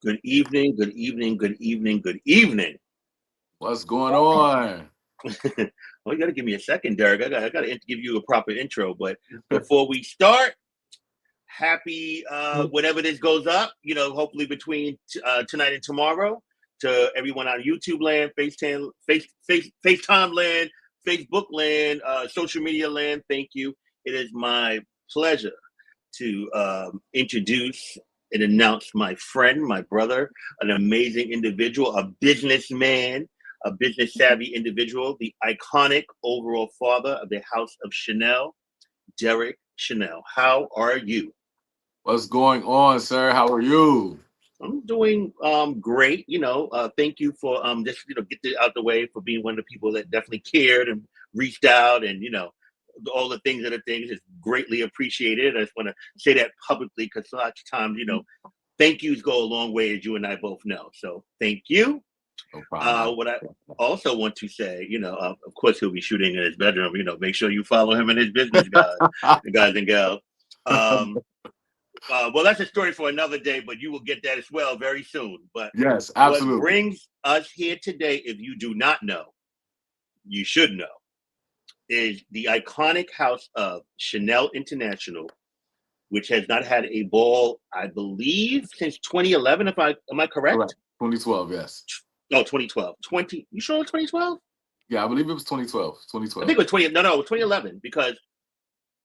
Good evening, good evening, good evening, good evening. What's going on? Well, you got to give me a second, Derek. I got to give you a proper intro. But before we start, happy whenever this goes up. Hopefully between tonight and tomorrow, to everyone on YouTube land, FaceTime land, Facebook land, social media land. Thank you. It is my pleasure to introduce and announce my friend, my brother, an amazing individual, a businessman, a business savvy individual, the iconic overall father of the House of Chanel, Derek Chanel. How are you? What's going on, sir? How are you? I'm doing great. Thank you for just get this out the way, for being one of the people that definitely cared and reached out, and all the things that are things is greatly appreciated. I just want to say that publicly, because lots of times thank yous go a long way, as you and I both know. So thank you. No problem. What I also want to say, of course, he'll be shooting in his bedroom. Make sure you follow him in his business, guys and gals. Um, well, that's a story for another day, but you will get that as well very soon. But Yes, what absolutely. brings us here today, if you do not know, you should know, is the iconic house of Chanel International, which has not had a ball, I believe, since 2011. If I am I Correct. correct? 2012, yes. No, 2012. 20. You sure it was 2012? Yeah, I believe it was 2012. I think 2012. it was 20. No, no, it was 2011, because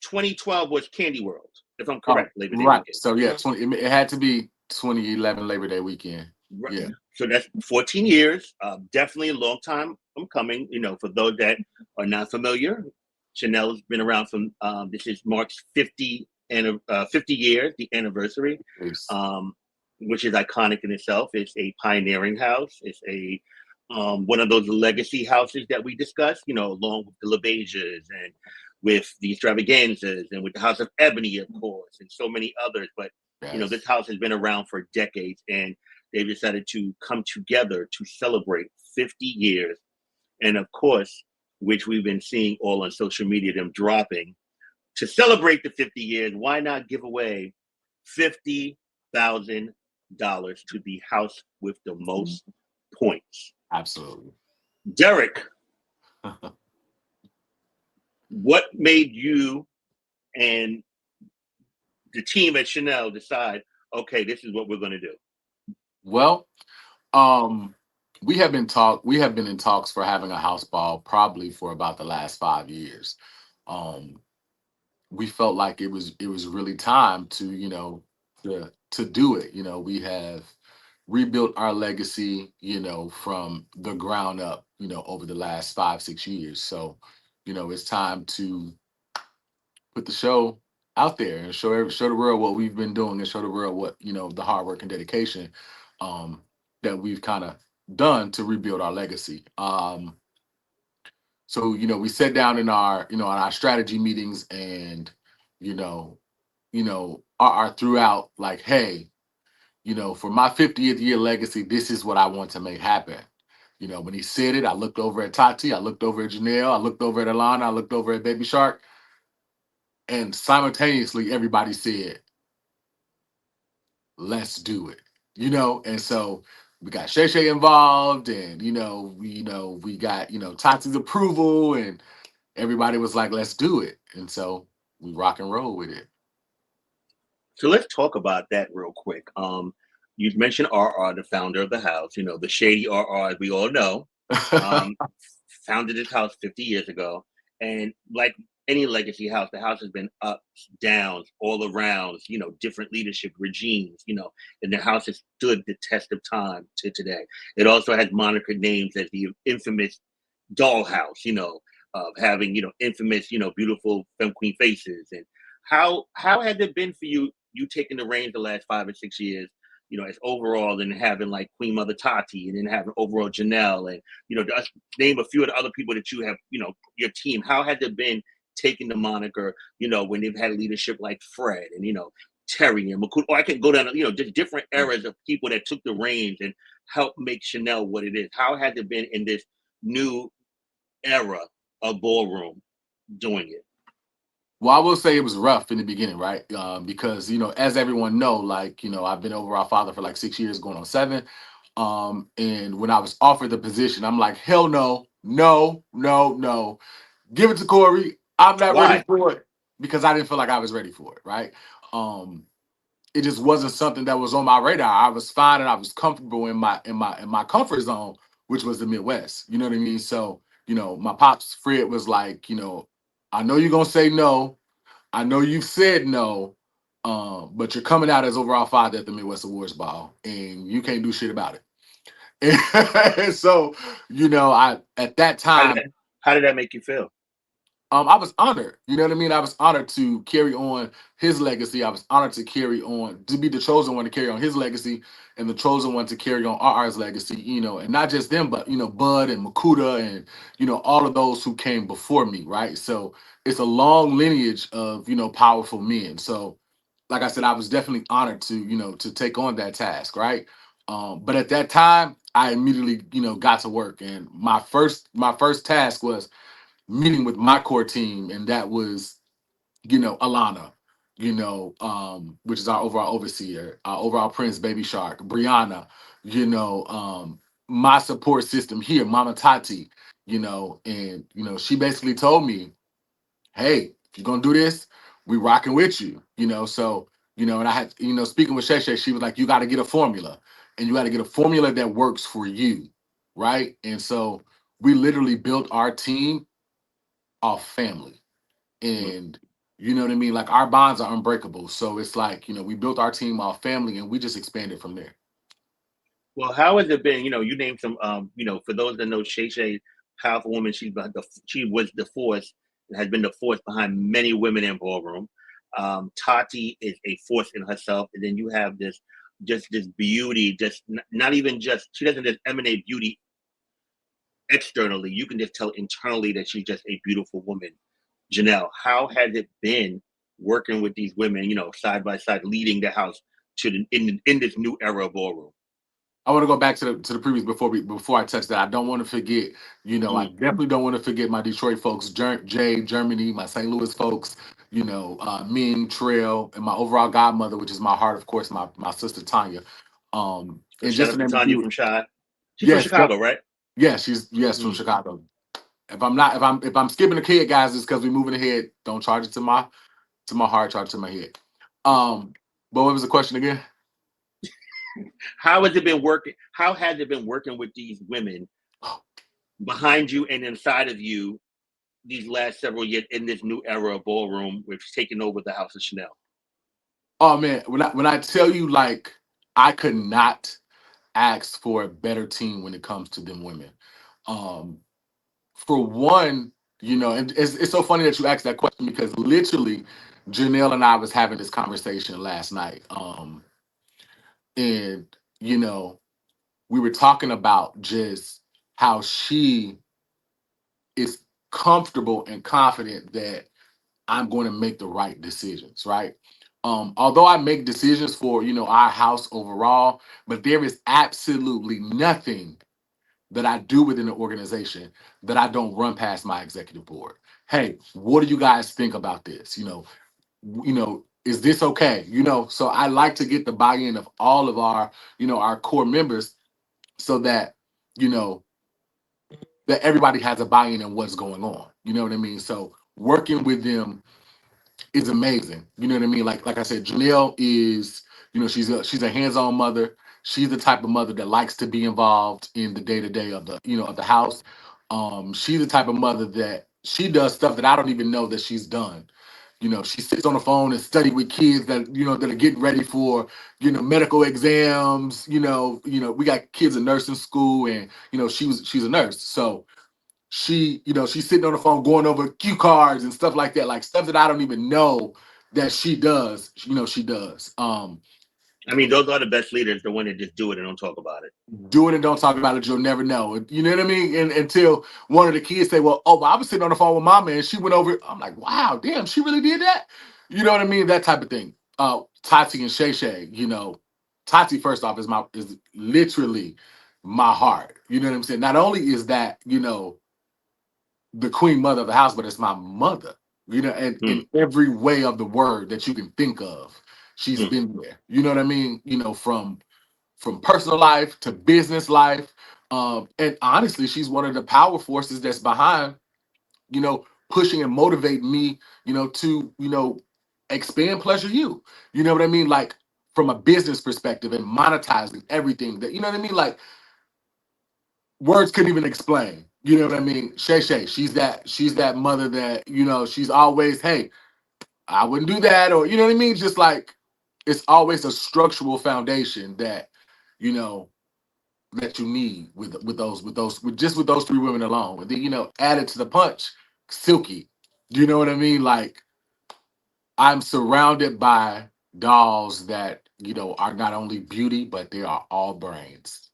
2012 was Candy World, if I'm Oh, correct. Labor Day right. weekend. So yeah, 20. It had to be 2011 Labor Day weekend. Right. Yeah. So that's 14 years. Definitely a long time coming. For those that are not familiar, Chanel's been around from this is March 50 and 50 years, the anniversary, It's um, which is iconic in itself. It's a pioneering house. It's a one of those legacy houses that we discussed. Along with the LeBages and with the extravaganzas and with the House of Ebony, of course, and so many others. But this yes. house has been around for decades, and they've decided to come together to celebrate 50 years. And of course, which we've been seeing all on social media, them dropping to celebrate the 50 years. Why not give away $50,000 to the house with the most points? Absolutely. Derek, what made you and the team at Chanel decide, okay, this is what we're going to do? Well, um, we have been in talks for having a house ball probably for about the last 5 years. Um, we felt like it was really time to to do it. We have rebuilt our legacy, from the ground up, over the last 5 6 years. So it's time to put the show out there and show the world what we've been doing, and show the world what the hard work and dedication um that we've kind of done to rebuild our legacy. So we sat down in our in our strategy meetings, and you know are throughout, like, hey, for my 50th year legacy, this is what I want to make happen. When he said it, I looked over at Tati, I looked over at Janelle, I looked over at Alana, I looked over at Baby Shark, and simultaneously everybody said, let's do it. And so we got Shay Shay involved, and we got Tati's approval, and everybody was like, let's do it. And so we rock and roll with it. So let's talk about that real quick. You mentioned RR, the founder of the house, the shady RR, as we all know, um, founded this house 50 years ago. And like any legacy house, the house has been ups, downs, all around, different leadership regimes, and the house has stood the test of time to today. It also has moniker names as the infamous dollhouse, of having, infamous, beautiful femme queen faces. And how has it been for you taking the reins the last 5 or 6 years, as overall, and having like Queen Mother Tati, and then having overall Janelle, and just name a few of the other people that you have, your team. How has it been taking the moniker, when they've had leadership like Fred and Terry and McCool, or I can go down, just different eras of people that took the reins and helped make Chanel what it is. How has it been in this new era of ballroom doing it? Well, I will say it was rough in the beginning, right? Because as everyone know, like I've been overall father for like 6 years, going on 7. And when I was offered the position, I'm like, hell no, no, no, no. Give it to Corey. I'm not ready Why? for it because I didn't feel like I was ready for it, right? Um, it just wasn't something that was on my radar. I was fine and I was comfortable in my comfort zone, which was the Midwest. You know what I mean? So, my pops Fred was like, I know you're gonna say no. I know you've said no, but you're coming out as overall father at the Midwest Awards Ball, and you can't do shit about it. And so, I at that How did time that how did that make you feel? I was honored. You know what I mean? I was honored to carry on his legacy. I was honored to carry on, to be the chosen one to carry on his legacy and the chosen one to carry on RR's legacy, and not just them, but, Bud and Makuta and, all of those who came before me, right? So it's a long lineage of, powerful men. So, like I said, I was definitely honored to, to take on that task, right? But at that time, I immediately, got to work. And my first task was meeting with my core team, and that was, Alana, which is our overall overseer, our overall prince, Baby Shark, Brianna, my support system here, Mama Tati, and she basically told me, hey, if you're gonna do this, we rocking with you, So, and I had, speaking with Shay Shay, she was like, you got to get a formula, and you got to get a formula that works for you, right? And so we literally built our team off family. Mm. And you know what I mean? Like our bonds are unbreakable. So it's like, we built our team off family and we just expanded from there. Well, how has it been? You named some. For those that know Shay Shay, powerful woman. She was the force and has been the force behind many women in ballroom. Tati is a force in herself, and then you have this beauty. Not even just she doesn't just emanate beauty externally. You can just tell internally that she's just a beautiful woman. Janelle, how has it been working with these women? Side by side, leading the house in this new era of ballroom. I want to go back to the previous before I touch that. I don't want to forget, I Mm. definitely don't want to forget my Detroit folks, Jay, Germany, my St. Louis folks, Ming, Trail, and my overall godmother, which is my heart, of course, my sister Tanya. So And shout just to out to name a Tanya few, from Shy. She's from yes, yep, Chicago, right? yeah, she's yes from Mm. Chicago. If I'm skipping a kid, guys, it's because we're moving ahead. Don't charge it to my heart, charge it to my head. But what was the question again? How has it been working? How has it been working with these women behind you and inside of you these last several years in this new era of ballroom, which is taking over the House of Chanel? Oh man, when I tell you, like, I could not ask for a better team when it comes to them women. Um, for one, and it's so funny that you asked that question because literally, Janelle and I was having this conversation last night. And you know, we were talking about just how she is comfortable and confident that I'm going to make the right decisions, right? Although I make decisions for, our house overall, but there is absolutely nothing that I do within the organization that I don't run past my executive board. Hey, what do you guys think about this? Is this okay? So I like to get the buy-in of all of our core members so that, you know, that everybody has a buy-in in what's going on. You know what I mean? So working with them is amazing. You know what I mean? Like I said, Janelle is, she's a hands-on mother. She's the type of mother that likes to be involved in the day-to-day of the house. She's the type of mother that she does stuff that I don't even know that she's done. She sits on the phone and study with kids that are getting ready for, medical exams. We got kids in nursing school, and she's a nurse. So she's sitting on the phone going over cue cards and stuff like that, like stuff that I don't even know that she does. She does. I mean, those are the best leaders, the one that just do it and don't talk about it. Do it and don't talk about it. You'll never know. You know what I mean? And until one of the kids say, "Well, oh, I was sitting on the phone with mama and she went over." I'm like, "Wow, damn, she really did that." You know what I mean? That type of thing. Tati and Shay Shay. Tati first off is literally my heart. You know what I'm saying? Not only is that the queen mother of the house, but it's my mother. And Hmm. in every way of the word that you can think of, she's Hmm. been there. You know what I mean? From personal life to business life. And honestly, she's one of the power forces that's behind, pushing and motivating me, to, expand Pleasure You. You know what I mean? Like from a business perspective and monetizing everything that, you know what I mean? Like words couldn't even explain. You know what I mean? Shay Shay, she's that mother that, she's always, hey, I wouldn't do that, or you know what I mean? Just like it's always a structural foundation that, you know, that you need with those three women alone. And then, added to the punch, Silky. Do you know what I mean? Like I'm surrounded by dolls that, are not only beauty, but they are all brains.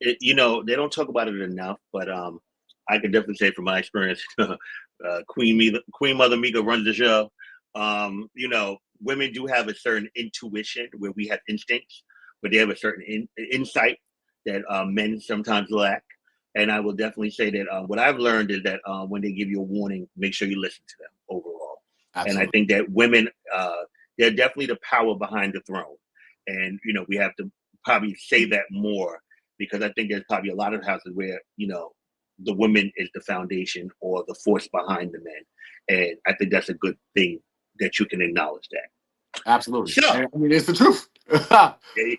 They don't talk about it enough, but I can definitely say from my experience, Queen Mother Mika runs the show. Women do have a certain intuition where we have instincts, but they have a certain insight that men sometimes lack. And I will definitely say that what I've learned is that when they give you a warning, make sure you listen to them overall. And I Absolutely. think that women, they're definitely the power behind the throne. And, we have to probably say that more because I think there's probably a lot of houses where, the woman is the foundation or the force behind the men. And I think that's a good thing that you can acknowledge that. Absolutely. So, And I mean, it's the truth.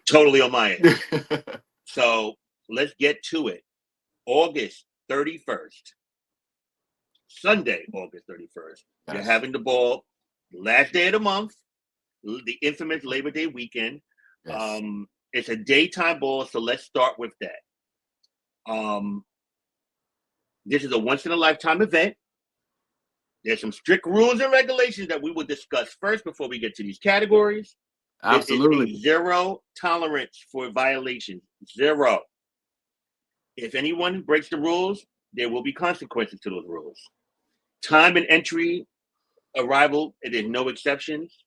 totally on my end. So let's get to it. August 31st, Sunday, August 31st. You're Yes. having the ball, last day of the month, the infamous Labor Day weekend. Yes. It's a daytime ball, so let's start with that. Um, this is a once in a lifetime event. There's some strict rules and regulations that we will discuss first before we get to these categories. There is a Absolutely. zero tolerance for violations. Zero. If anyone breaks the rules, there will be consequences to those rules. Time and entry, arrival, there's no exceptions.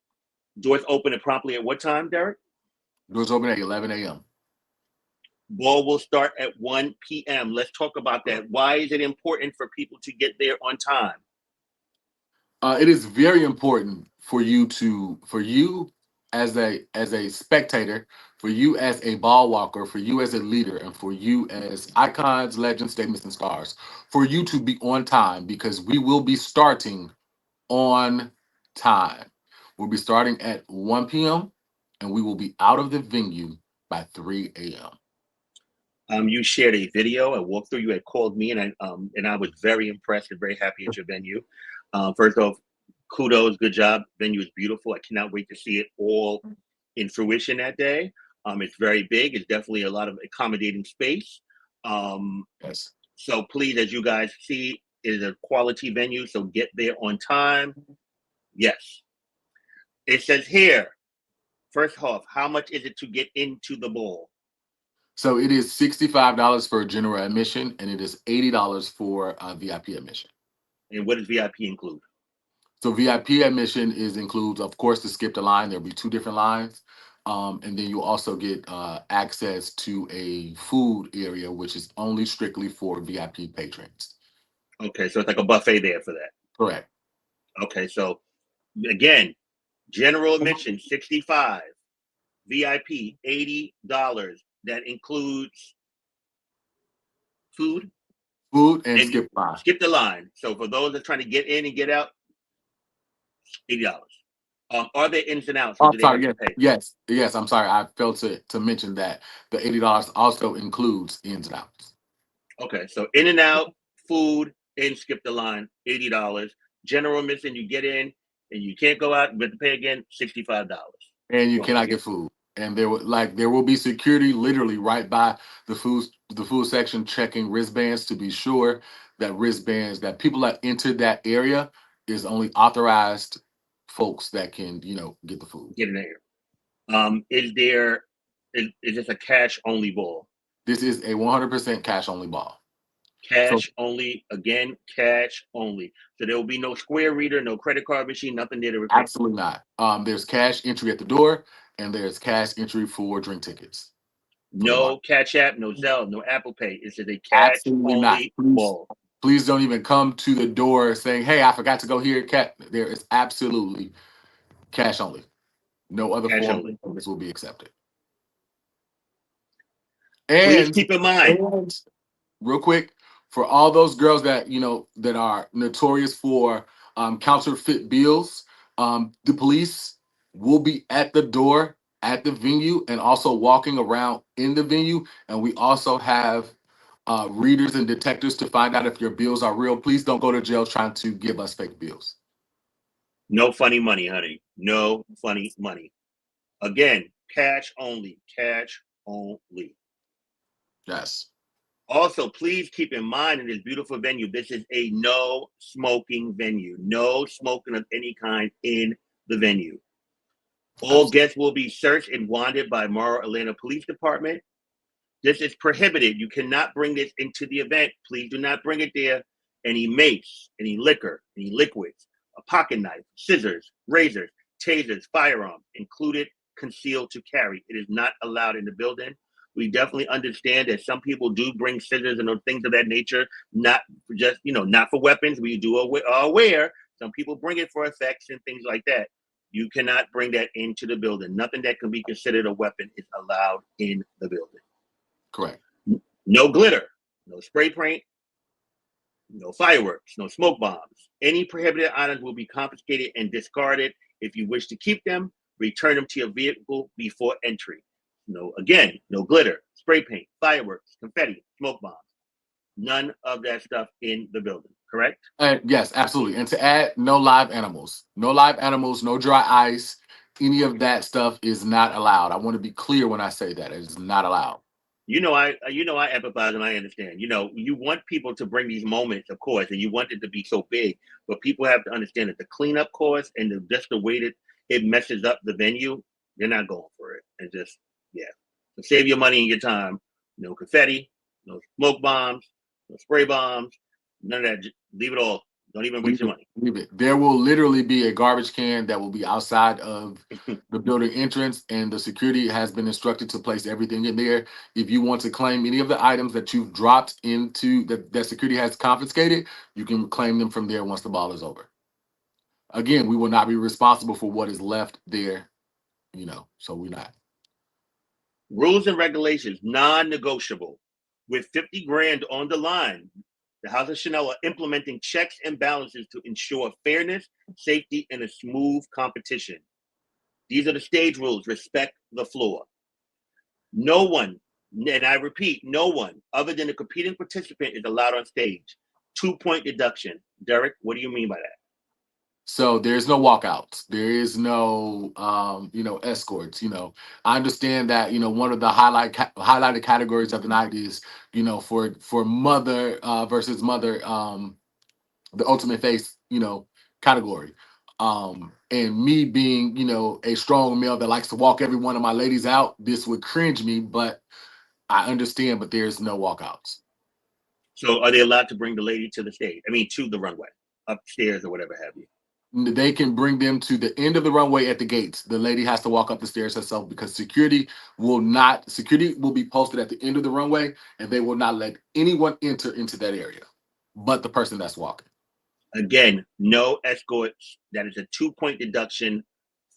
Doors open at promptly at what time, Derek? Doors open at 11 a.m. Ball will start at 1 p.m. Let's talk about that. Why is it important for people to get there on time? It is very important for you as a spectator, for you as a ball walker, for you as a leader, and for you as icons, legends, statements, and stars, for you to be on time because we will be starting on time. We'll be starting at 1 p.m. and we will be out of the venue by 3 a.m. You shared a video, a walkthrough. You had called me, and I was very impressed and very happy at your venue. First off, kudos, good job. Venue is beautiful. I cannot wait to see it all in fruition that day. It's very big. It's definitely a lot of accommodating space. Um, Yes. so please, as you guys see, it is a quality venue. So get there on time. Yes. It says here, first off, how much is it to get into the bowl? So it is $65 for general admission and it is $80 for VIP admission. And what does VIP include? So VIP admission includes, of course, to skip the line. There'll be two different lines, and then you also get access to a food area, which is only strictly for VIP patrons. Okay, so it's like a buffet there for that. Correct. Okay, so again, general admission 65, VIP $80. That includes food Food and and you skip line. skip the line. So for those that are trying to get in and get out, $80. Are there ins and outs or Oh, do I'm they sorry. have to Yes, pay? yes, yes. I'm sorry. I failed to mention that the $80 also includes ins and outs. Okay, so in and out, food, and skip the line, $80. General admission, you get in and you can't go out, you have to pay again, $65. And you Boom. cannot get food. And there will be security literally right by the food section checking wristbands to be sure that people that enter that area is only authorized folks that can get the food. Get in there. Is this a cash only ball? This is a 100% cash only ball. So Cash only, again, cash only. So there will be no square reader, no credit card machine, nothing there to repair. absolutely not. There's cash entry at the door and there's cash entry for drink tickets for the bar. No Cash App, no Zelle, no Apple Pay. This is a cash Absolutely not. only Please ball. Please don't even come to the door saying, "Hey, I forgot to go here." There is absolutely cash only. No other Cash form only. of service will be accepted. Please And, keep in mind. and real quick, for all those girls that that are notorious for counterfeit bills, the police will be at the door at the venue and also walking around in the venue. And we also have readers and detectives to find out if your bills are real. Please don't go to jail trying to give us fake bills. No funny money, honey. No funny money. Again, cash only. Cash only. Yes. Also, please keep in mind in this beautiful venue, this is a no smoking venue. No smoking of any kind in the venue. All Absolutely. guests will be searched and wanted by Morrow Atlanta Police Department. This is prohibited. You cannot bring this into the event. Please do not bring it there. Any mace, any liquor, any liquids, a pocket knife, scissors, razors, tasers, firearms, included, concealed to carry. It is not allowed in the building. We definitely understand that some people do bring scissors and things of that nature, not just, not for weapons. We do aware some people bring it for effects and things like that. You cannot bring that into the building. Nothing that can be considered a weapon is allowed in the building. Correct. No glitter, no spray paint, no fireworks, no smoke bombs. Any prohibited items will be confiscated and discarded. If you wish to keep them, return them to your vehicle before entry. Again, no glitter, spray paint, fireworks, confetti, smoke bombs. None of that stuff in the building, correct? Yes, absolutely. And to add, no live animals. No live animals, no dry ice. Any of that stuff is not allowed. I want to be clear when I say that. It is not allowed. I empathize and I understand. You want people to bring these moments, of course, and you want it to be so big, but people have to understand that the cleanup cost and just the way that it messes up the venue, they're not going for it. And just, yeah. So save your money and your time. No confetti, no smoke bombs, no spray bombs, none of that. Just leave it all. Don't even waste Leave your it. money. Leave it. There will literally be a garbage can that will be outside of the building entrance, and the security has been instructed to place everything in there. If you want to claim any of the items that you've dropped into that security has confiscated, you can claim them from there once the ball is over. Again, we will not be responsible for what is left there, so we're not. Rules and regulations, non-negotiable. With 50 grand on the line, the House of Chanel are implementing checks and balances to ensure fairness, safety, and a smooth competition. These are the stage rules. Respect the floor. No one, and I repeat, no one other than the competing participant is allowed on stage. 2-point deduction. Derek, what do you mean by that? So there's no walkouts. There is no, escorts. I understand that. One of the highlighted categories of the night is, for mother versus mother, the ultimate face, category. And me being, a strong male that likes to walk every one of my ladies out, this would cringe me, but I understand. But there's no walkouts. So are they allowed to bring the lady to the stage? I mean, to the runway, upstairs or whatever have you? They can bring them to the end of the runway at the gates. The lady has to walk up the stairs herself because security will be posted at the end of the runway, and they will not let anyone enter into that area but the person that's walking. Again, no escorts. That is a 2-point deduction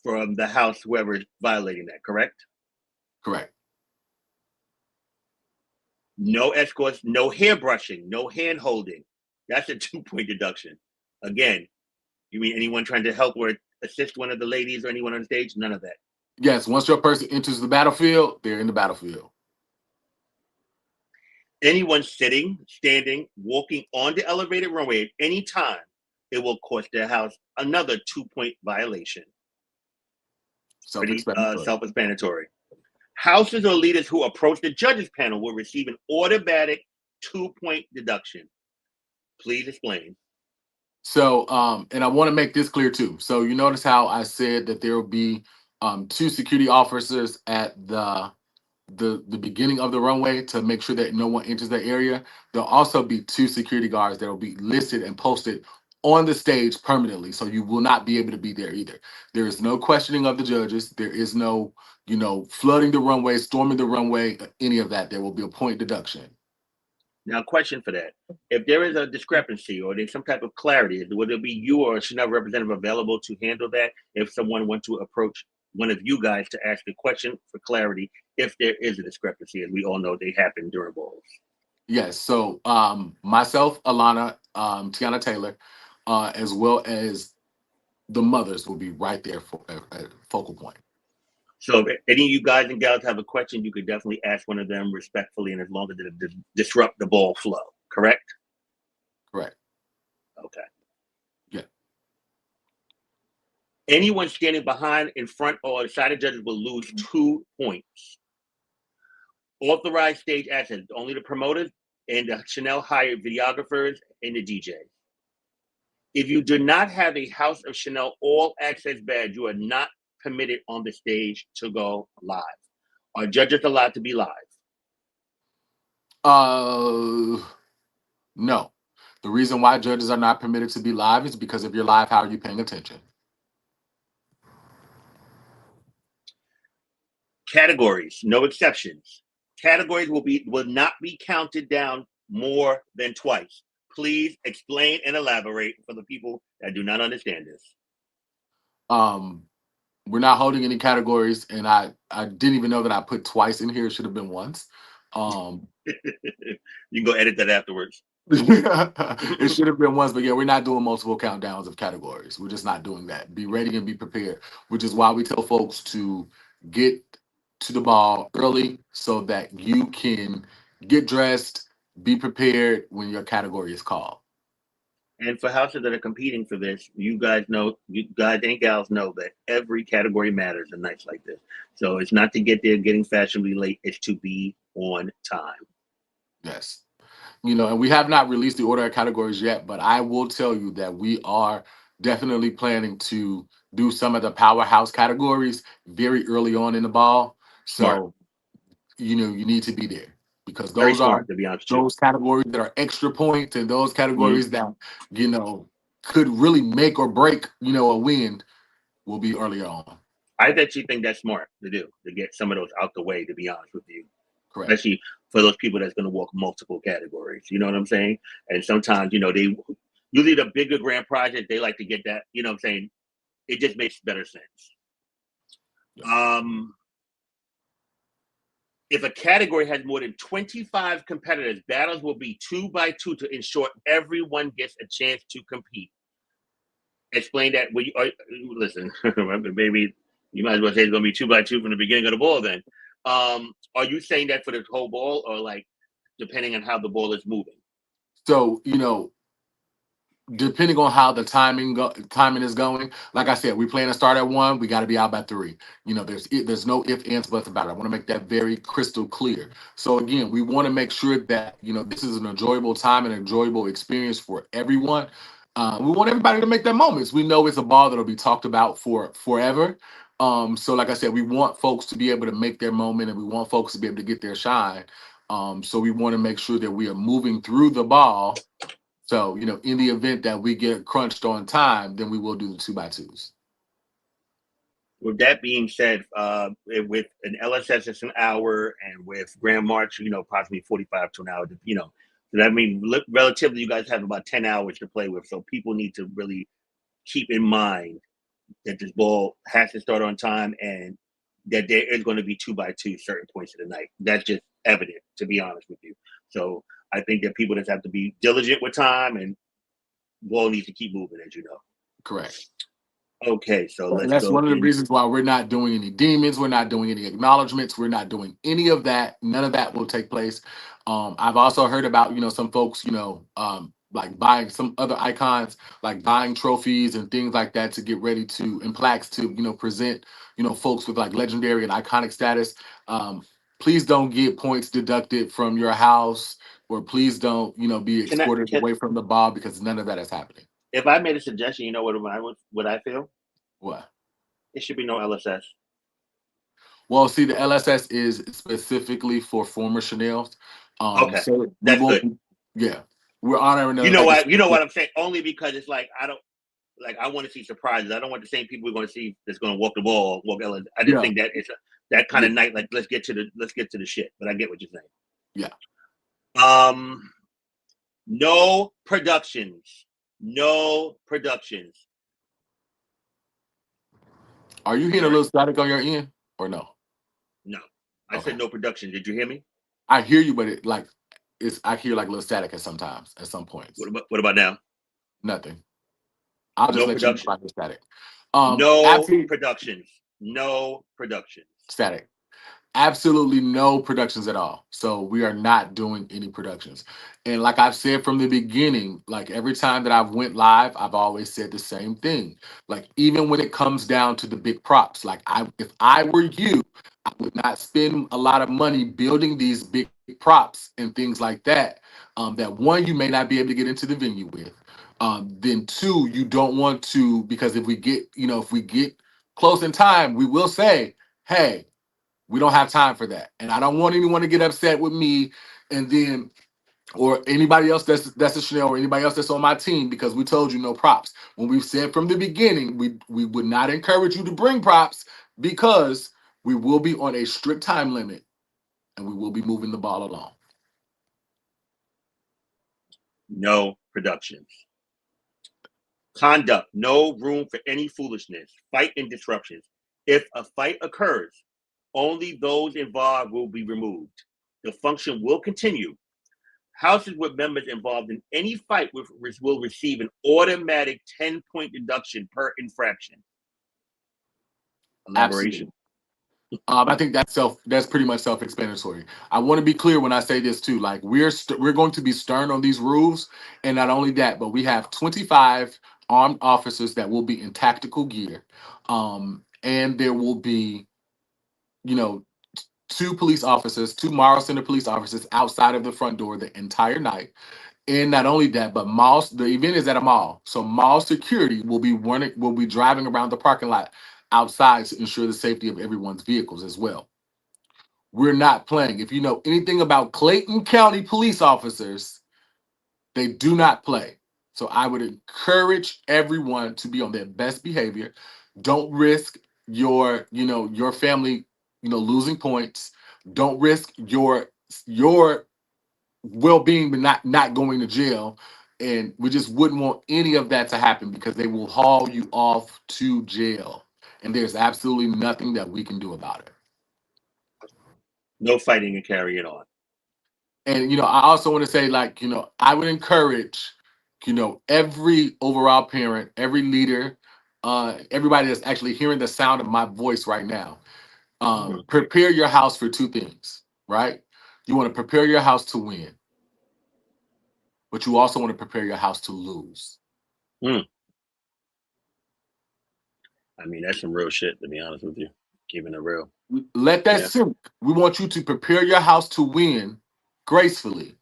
from the house, whoever is violating that, correct? Correct. No escorts, no hair brushing, no hand holding. That's a 2-point deduction. Again, you mean anyone trying to help or assist one of the ladies or anyone on stage? None of that. Yes, once your person enters the battlefield, they're in the battlefield. Anyone sitting, standing, walking on the elevated runway at any time, it will cost their house another 2-point violation. Pretty Self-explanatory. self-explanatory. Houses or leaders who approach the judges panel will receive an automatic 2-point deduction. Please explain. So, and I want to make this clear too. So, you notice how I said that there will be two security officers at the beginning of the runway to make sure that no one enters the area. There'll also be two security guards that will be listed and posted on the stage permanently, so you will not be able to be there either. There is no questioning of the judges. There is no, flooding the runway, storming the runway, any of that. There will be a point deduction. Now, question for that: if there is a discrepancy or there's some type of clarity, would it be you or a Chanel representative available to handle that if someone wants to approach one of you guys to ask a question for clarity if there is a discrepancy? As we all know, they happen during balls. Yes. So myself, Alana, Tiana Taylor, as well as the mothers will be right there for a focal point. So if any of you guys and gals have a question, you could definitely ask one of them respectfully and as long as it doesn't disrupt the ball flow. Correct? Correct. Okay. Yeah. Anyone standing behind, in front, or beside the judges will lose 2 points. Authorized stage access, only the promoters and the Chanel hired videographers and the DJ. If you do not have a House of Chanel all access badge, you are not permitted on the stage to go live. Are judges allowed to be live? No. The reason why judges are not permitted to be live is because if you're live, how are you paying attention? Categories, no exceptions. Categories will not be counted down more than twice. Please explain and elaborate for the people that do not understand this. We're not holding any categories, and I didn't even know that I put twice in here. It should have been once. You can go edit that afterwards. It should have been once, but yeah, we're not doing multiple countdowns of categories. We're just not doing that. Be ready and be prepared, which is why we tell folks to get to the ball early so that you can get dressed, be prepared when your category is called. And for houses that are competing for this, you guys and gals know that every category matters in nights like this. So it's not to get there getting fashionably late, it's to be on time. Yes. And we have not released the order of categories yet, but I will tell you that we are definitely planning to do some of the powerhouse categories very early on in the ball. Smart. So, you need to be there because Very those are smart, to be honest with you. those categories that are extra points and those Mhm. categories that, could really make or break, a win will be earlier on. I actually think that's smart to do, to get some of those out the way, to be honest with you. Correct. Especially for those people that's going to walk multiple categories. You know what I'm saying? And sometimes, they usually the bigger grand project, they like to get that, you know what I'm saying? It just makes better sense. Yeah. If a category has more than 25 competitors, battles will be 2 by 2 to ensure everyone gets a chance to compete. Explain that. Listen, maybe you might as well say it's going to be 2 by 2 from the beginning of the ball then. Are you saying that for the whole ball or like depending on how the ball is moving? So, depending on how the timing is going, like I said, we plan to start at 1. We got to be out by 3. There's no ifs, ands, buts about it. I want to make that very crystal clear. So again, we want to make sure that this is an enjoyable time and enjoyable experience for everyone. We want everybody to make their moments. We know it's a ball that'll be talked about for forever. So like I said, we want folks to be able to make their moment, and we want folks to be able to get their shine. So we want to make sure that we are moving through the ball. So, in the event that we get crunched on time, then we will do the 2 by 2s. With that being said, with an LSS, it's an hour, and with Grand March, possibly 45 to an hour, so that means relatively you guys have about 10 hours to play with. So people need to really keep in mind that this ball has to start on time and that there is going to be 2 by 2 certain points of the night. That's just evident, to be honest with you. So I think that people just have to be diligent with time, and ball needs to keep moving, as you know. Correct. Okay, so And let's that's go one of the in. reasons why we're not doing any demons. We're not doing any acknowledgments. We're not doing any of that. None of that will take place. I've also heard about, some folks, like buying some other icons, like buying trophies and things like that to get ready to, and plaques to, present, folks with like legendary and iconic status. Please don't get points deducted from your house, or please don't, be escorted away from the ball, because none of that is happening. If I made a suggestion, you know what I feel? What? It should be no LSS. Well, see, the LSS is specifically for former Chanel's. Okay, So we that's good. won't. Yeah, we're honoring the You know legacy. what? You know what I'm saying? Only because it's like I want to see surprises. I don't want the same people we're going to see that's going to walk the ball, walk LSS. I just Yeah, think that it's that kind yeah, of night. Like let's get to the shit. But I get what you're saying. yeah. No productions. No productions. Are you hearing a You're little static on your end or no? no. I Okay. said no production. Did you hear me? I hear you, but I hear like a little static at sometimes, at some points. What about now? Nothing. I'll just No let you know production. about the static. No Absolutely productions. No productions. static. Absolutely no productions at all. So we are not doing any productions. And like I've said from the beginning, like every time that I've went live, I've always said the same thing. Like even when it comes down to the big props, like if I were you, I would not spend a lot of money building these big props and things like that. That one, you may not be able to get into the venue with. Then two, you don't want to, because if we get close in time, we will say, hey, we don't have time for that. And I don't want anyone to get upset with me and then or anybody else that's a Chanel or anybody else that's on my team because we told you no props. When we've said from the beginning, we would not encourage you to bring props because we will be on a strict time limit and we will be moving the ball along. No productions. Conduct. No room for any foolishness. Fight and disruptions. If a fight occurs, only those involved will be removed. The function will continue. Houses with members involved in any fight will receive an automatic 10-point deduction per infraction. Absolutely. Elaboration. I think that's pretty much self-explanatory. I want to be clear when I say this too. Like we're going to be stern on these rules, and not only that, but we have 25 armed officers that will be in tactical gear, and there will be, you know, two Morrow Center police officers outside of the front door the entire night. And not only that, but the event is at a mall, so mall security will be driving around the parking lot outside to ensure the safety of everyone's vehicles as well. We're not playing. If you know anything about Clayton County police officers, they do not play. So I would encourage everyone to be on their best behavior. Don't risk your family, losing points. Don't risk your well-being, but not going to jail. And we just wouldn't want any of that to happen because they will haul you off to jail. And there's absolutely nothing that we can do about it. No fighting and carrying on. And I also want to say, like, I would encourage, every overall parent, every leader, everybody that's actually hearing the sound of my voice right now, Mm-hmm. prepare your house for two things, right? You want to prepare your house to win, but you also want to prepare your house to lose. Mm. I mean, that's some real shit, to be honest with you. Keeping it real. Let that Yeah. sink. We want you to prepare your house to win gracefully.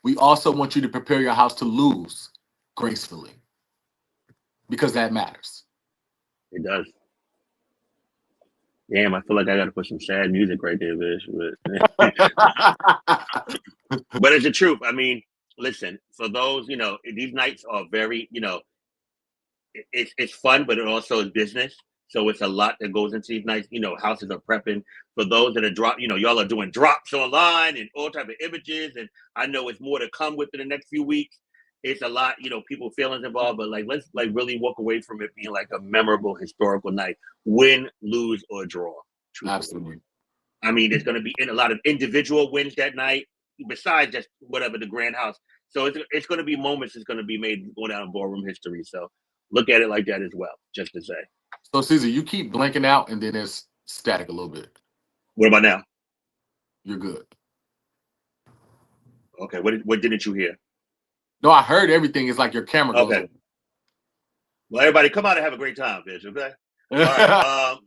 We also want you to prepare your house to lose gracefully because that matters. It does. Damn, I feel like I got to put some sad music right there, bitch. But, but it's the truth. I mean, listen, for those, these nights are very, it's fun, but it also is business. So it's a lot that goes into these nights. Houses are prepping for those that are y'all are doing drops online and all type of images. And I know it's more to come within the next few weeks. It's a lot, people feelings involved, but like let's like really walk away from it being like a memorable historical night, win, lose, or draw. Truthfully. Absolutely. I mean, there's going to be a lot of individual wins that night, besides just whatever the grand house. So it's going to be moments that's going to be made going down in ballroom history. So look at it like that as well, just to say. So Caesar, you keep blanking out and then it's static a little bit. What about now? You're good. Okay, what didn't you hear? No, I heard everything. It's like your camera goes Okay, away. well, everybody come out and have a great time, bitch. Okay, all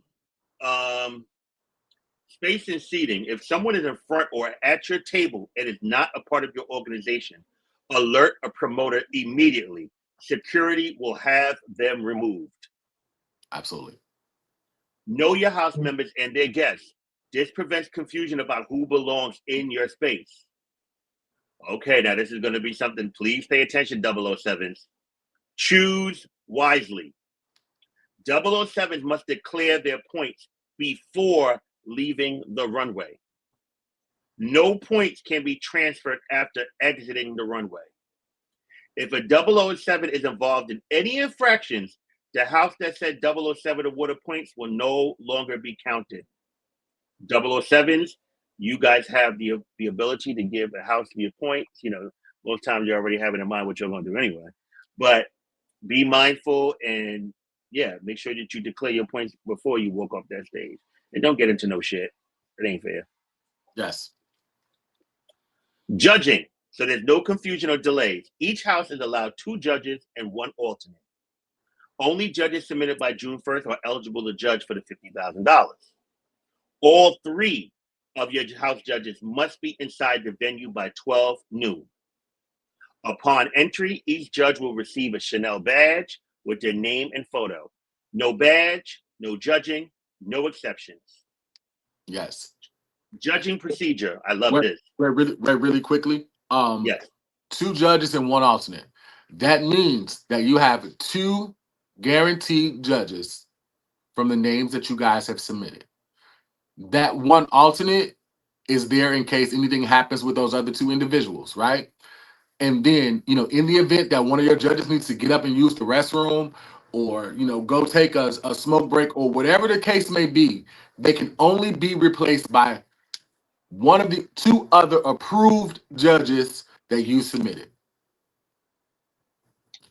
right. Space and seating. If someone is in front or at your table and is not a part of your organization, alert a promoter immediately. Security will have them removed. Absolutely. Know your house members and their guests. This prevents confusion about who belongs in your space. Okay, now this is going to be something. Please pay attention, 007s. Choose wisely. 007s must declare their points before leaving the runway. No points can be transferred after exiting the runway. If a 007 is involved in any infractions, the house that said 007 awarded points will no longer be counted. 007s, you guys have the ability to give a house your points. Most times you already have it in mind what you're going to do anyway. But be mindful and yeah, make sure that you declare your points before you walk off that stage. And don't get into no shit. It ain't fair. Yes. Judging. So there's no confusion or delays. Each house is allowed 2 judges and 1 alternate. Only judges submitted by June 1st are eligible to judge for the $50,000. All 3 of your house judges must be inside the venue by 12 noon. Upon entry, each judge will receive a Chanel badge with their name and photo. No badge, no judging, no exceptions. Yes. Judging procedure. I love Wait, this. really quickly. Yes. 2 judges and 1 alternate. That means that you have 2 guaranteed judges from the names that you guys have submitted. That 1 alternate is there in case anything happens with those other 2 individuals, right? And then, in the event that one of your judges needs to get up and use the restroom or, go take a smoke break or whatever the case may be, they can only be replaced by one of the 2 other approved judges that you submitted.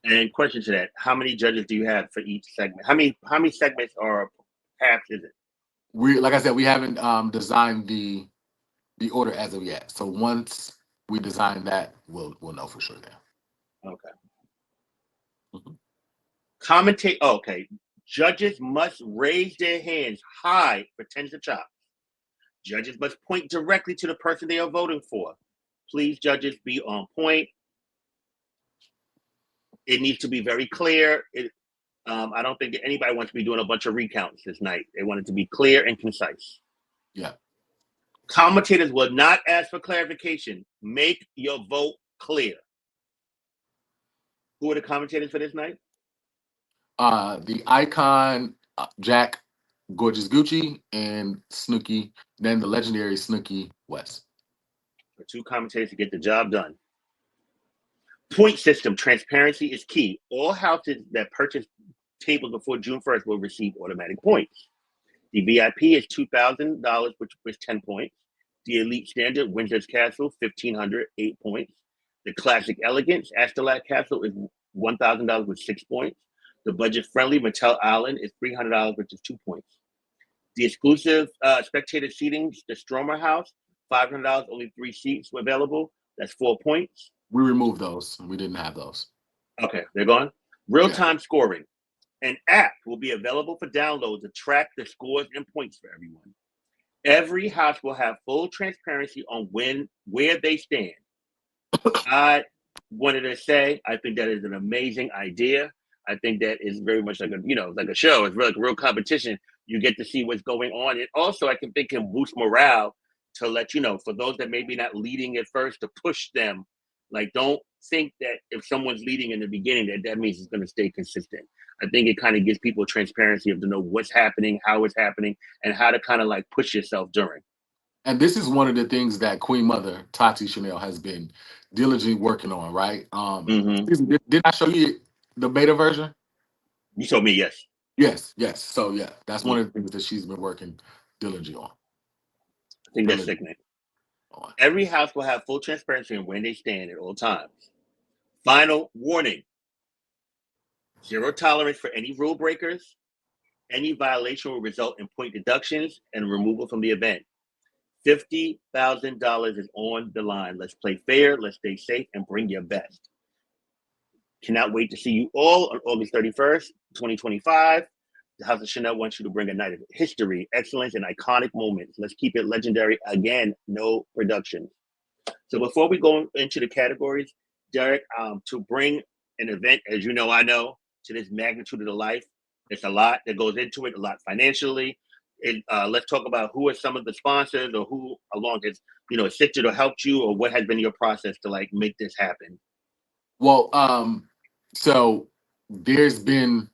And question to that: how many judges do you have for each segment? How many segments or halves is it? Like I said, we haven't designed the order as of yet. So once we design that, we'll know for sure then. Okay. Mhm. Commentate. Oh, okay. Judges must raise their hands high for tens of chops. Judges must point directly to the person they are voting for. Please, judges, be on point. It needs to be very clear. I don't think that anybody wants to be doing a bunch of recounts this night. They want it to be clear and concise. Yeah. Commentators will not ask for clarification. Make your vote clear. Who are the commentators for this night? The icon, Jack Gorgeous Gucci, and Snooki, then the legendary Snooki West. For 2 commentators to get the job done. Point system. Transparency is key. All houses that purchase tables before June 1st will receive automatic points. The VIP is $2,000, which was 10 points. The Elite Standard, Windsor's Castle, 1,500, 8 points. The Classic Elegance, Astolat Castle, is $1,000 with 6 points. The Budget Friendly Mattel Island is $300, which is 2 points. The exclusive spectator seating, the Stromer House, $500, only 3 seats were available. That's 4 points. We removed those. We didn't have those. Okay, they're gone. Real-time scoring. An app will be available for download to track the scores and points for everyone. Every house will have full transparency on where they stand. I wanted to say, I think that is an amazing idea. I think that is very much like a show. It's really like a real competition. You get to see what's going on. And also I think can boost morale to let you know, for those that maybe not leading at first, to push them. Like, don't think that if someone's leading in the beginning, that means it's going to stay consistent. I think it kind of gives people transparency of to know what's happening, how it's happening, and how to kind of like push yourself during. And this is one of the things that Queen Mother Tati Chanel has been diligently working on, right? Mm-hmm. Did I show you the beta version? You told me yes. Yes. So yeah, that's one Mm. of the things that she's been working diligently on. I think that's sickening. Every house will have full transparency on where they stand at all times. Final warning: zero tolerance for any rule breakers. Any violation will result in point deductions and removal from the event. $50,000 is on the line. Let's play fair, let's stay safe, and bring your best. Cannot wait to see you all on August 31st, 2025. The House of Chanel wants you to bring a night of history, excellence, and iconic moments. Let's keep it legendary again. No production. So before we go into the categories, Derek, to bring an event, as you know, I know, to this magnitude of the life, it's a lot that goes into it, a lot financially. Let's talk about who are some of the sponsors, or who along has, assisted or helped you, or what has been your process to like make this happen. Well, so there's been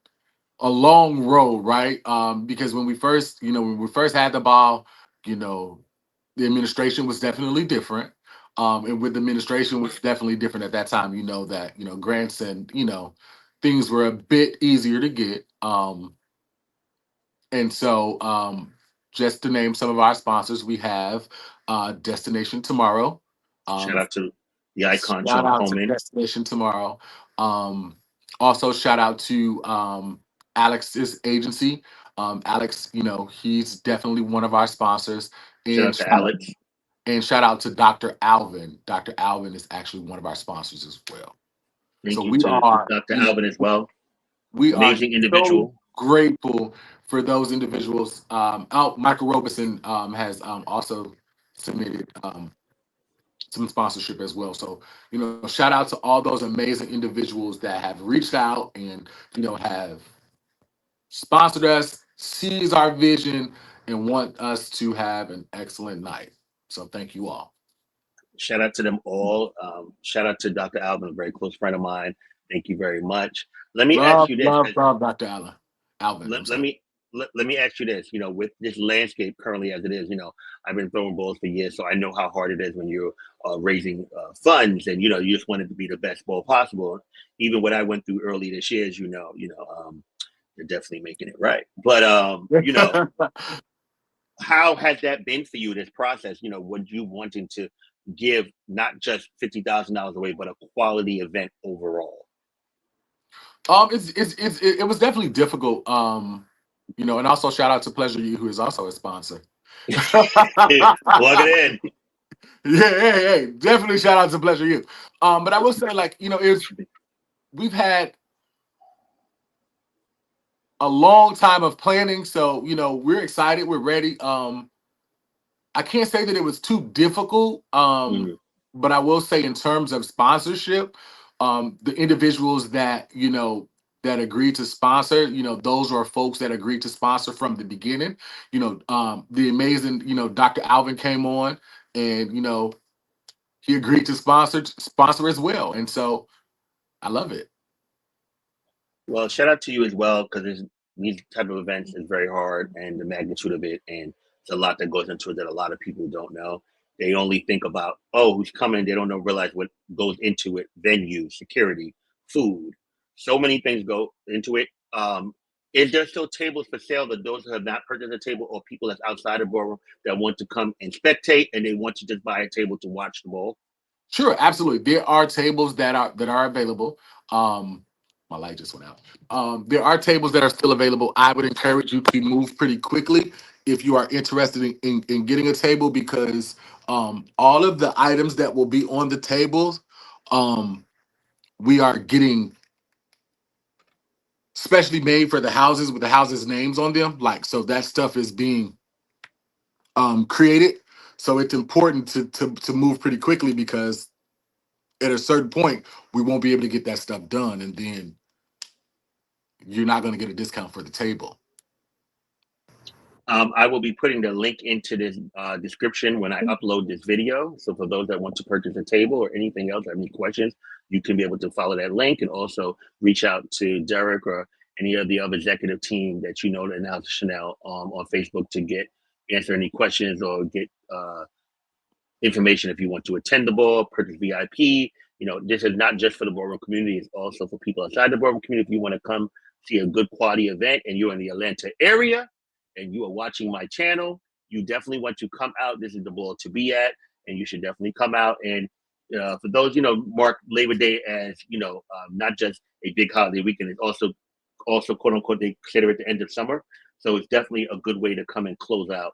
a long road, right? Because when we first had the ball, the administration was definitely different. And with the administration was definitely different at that time. You know that grants and things were a bit easier to get. And so, just to name some of our sponsors, we have Destination Tomorrow. Shout Um, out to the icon Shout Sean out to Coleman. Destination Tomorrow. Also, shout out to Alex's agency. Alex, he's definitely one of our sponsors. Shout And out to Alex. shout out to Dr. Alvin. Dr. Alvin is actually one of our sponsors as well. So Thank you to Dr. you know, Alvin as well. we are Amazing so individual. grateful for those individuals. Michael Robeson has also submitted some sponsorship as well. So, shout out to all those amazing individuals that have reached out and, have sponsored us, sees our vision, and want us to have an excellent night. So, thank you all. Shout out to them all. Shout out to Dr. Alvin, a very close friend of mine. Thank you very much. Let me ask Love, you this. love, love Dr. Allen. Alvin, let, I'm let sorry. me let me ask you this. With this landscape currently as it is, I've been throwing balls for years, so I know how hard it is when you're raising funds, and you just want it to be the best ball possible. Even what I went through early this year, as you're definitely making it right. But how has that been for you? This process, what you wanting to give not just $50,000 away, but a quality event overall. It was definitely difficult. And also shout out to Pleasure You, who is also a sponsor. Plug it in. Yeah, hey, definitely shout out to Pleasure You. But I will say, like, we've had a long time of planning, so we're excited, we're ready. I can't say that it was too difficult, Mhm. but I will say in terms of sponsorship, the individuals that agreed to sponsor, those are folks that agreed to sponsor from the beginning. The amazing, Dr. Alvin came on, and he agreed to sponsor as well, and so I love it. Well, shout out to you as well, because these type of events is very hard, and the magnitude of it, and it's a lot that goes into it that a lot of people don't know. They only think about, oh, who's coming. They don't know realize what goes into it: venue, security, food. So many things go into it. Is there still tables for sale that those who have not purchased a table, or people that's outside of ballroom that want to come and spectate, and they want to just buy a table to watch the ball? Sure, absolutely. There are tables that are available. My light just went out. There are tables that are still available. I would encourage you to move pretty quickly if you are interested in getting a table, because all of the items that will be on the tables, um, we are getting specially made for the houses with the houses names on them. Like, so that stuff is being created. So it's important to move pretty quickly, because at a certain point we won't be able to get that stuff done, and then you're not going to get a discount for the table. I will be putting the link into this description when I upload this video. So for those that want to purchase a table or anything else, have any questions, you can be able to follow that link, and also reach out to Derek or any of the other executive team that that now Chanel on Facebook to answer any questions or get information if you want to attend the ball, purchase VIP. This is not just for the ballroom community; it's also for people outside the ballroom community. If you want to come see a good quality event and you're in the Atlanta area and you are watching my channel, you definitely want to come out. This is the ball to be at, and you should definitely come out. And for those, mark Labor Day as not just a big holiday weekend. It's also quote unquote they consider it the end of summer, so it's definitely a good way to come and close out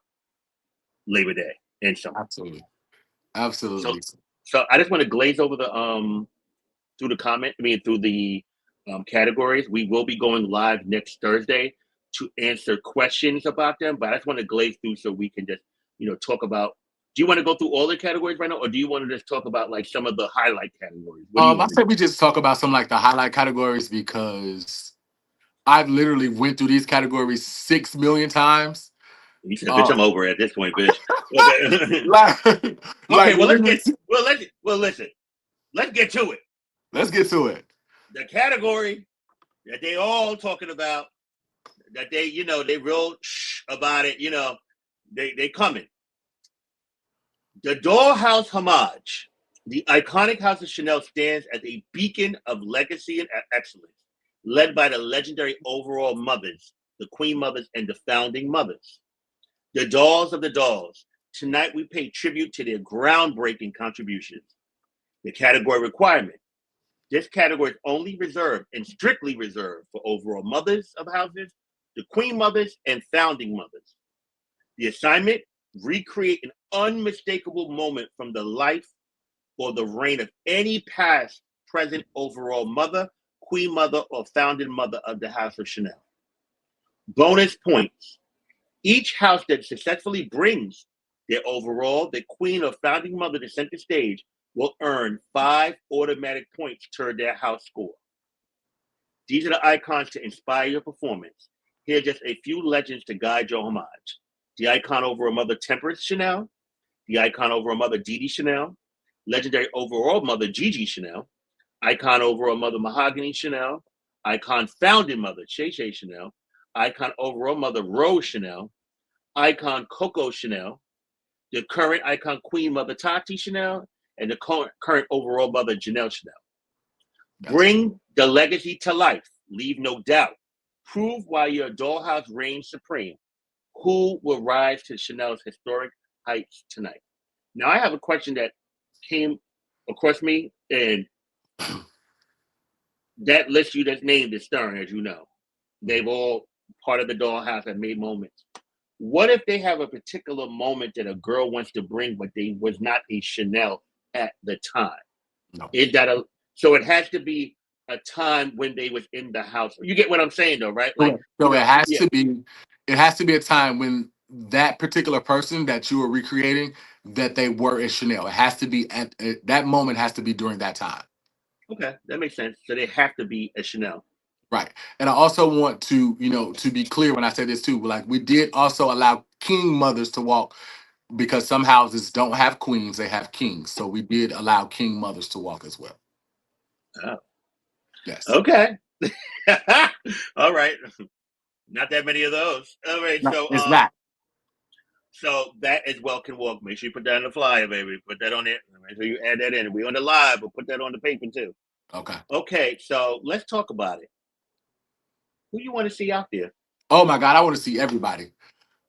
Labor Day and summer. Absolutely, So, absolutely. so I just want to glaze over the through the comment. I mean, through the categories. We will be going live next Thursday to answer questions about them. But I just want to glaze through so we can just talk about. Do you want to go through all the categories right now, or do you want to just talk about like some of the highlight categories? What do you I want to said do? we just talk about some like the highlight categories, because I've literally went through these categories 6 million times. You said, "Bitch, Uh, I'm over it at this point, bitch." Okay. like, Okay. like Well, literally, listen. Let's get to it. let's get to it. The category that they all talking about, that they real about it. They coming. The dollhouse homage. The iconic House of Chanel stands as a beacon of legacy and excellence, led by the legendary overall mothers, the queen mothers, and the founding mothers. The dolls of the dolls. Tonight we pay tribute to their groundbreaking contributions. The category requirement. This category is only reserved and strictly reserved for overall mothers of houses, the queen mothers, and founding mothers. The assignment, recreate an unmistakable moment from the life or the reign of any past, present overall mother, queen mother, or founding mother of the House of Chanel. Bonus points. Each house that successfully brings their overall, the queen or founding mother to center stage will earn 5 automatic points toward their house score. These are the icons to inspire your performance. Here are just a few legends to guide your homage. The icon over a mother, Temperance Chanel. The icon over a mother, Dee Dee Chanel. Legendary overall mother, Gigi Chanel. Icon overall mother, Mahogany Chanel. Icon founding mother, Shay Shay Chanel. Icon overall mother, Rose Chanel. Icon Coco Chanel. The current icon queen mother, Tati Chanel. And the current overall mother, Janelle Chanel. Gotcha. Bring the legacy to life. Leave no doubt. Prove why your dollhouse reigns supreme. Who will rise to Chanel's historic heights tonight? Now, I have a question that came across me, and that list you just named is stirring, as you know. They've all part of the dollhouse have made moments. What if they have a particular moment that a girl wants to bring, but they was not a Chanel at the time? No. Is that a so it has to be a time when they was in the house. You get what I'm saying though, right? Like, So it has yeah, to be, it has to be a time when that particular person that you are recreating, that they were in Chanel. It has to be at that moment, has to be during that time. okay, that makes sense. So they have to be a Chanel. Right. And I also want to, to be clear when I say this too, like we did also allow king mothers to walk because some houses don't have queens, they have kings. So we did allow king mothers to walk as well. Oh, Yes. okay. All right. Not that many of those. All right. No, it's not. So that as well can walk. Make sure you put that on the flyer, baby. Put that on it. Make sure you add that in. We on the live, but put that on the paper too. Okay. Okay, so let's talk about it. Who you want to see out there? Oh my God, I want to see everybody.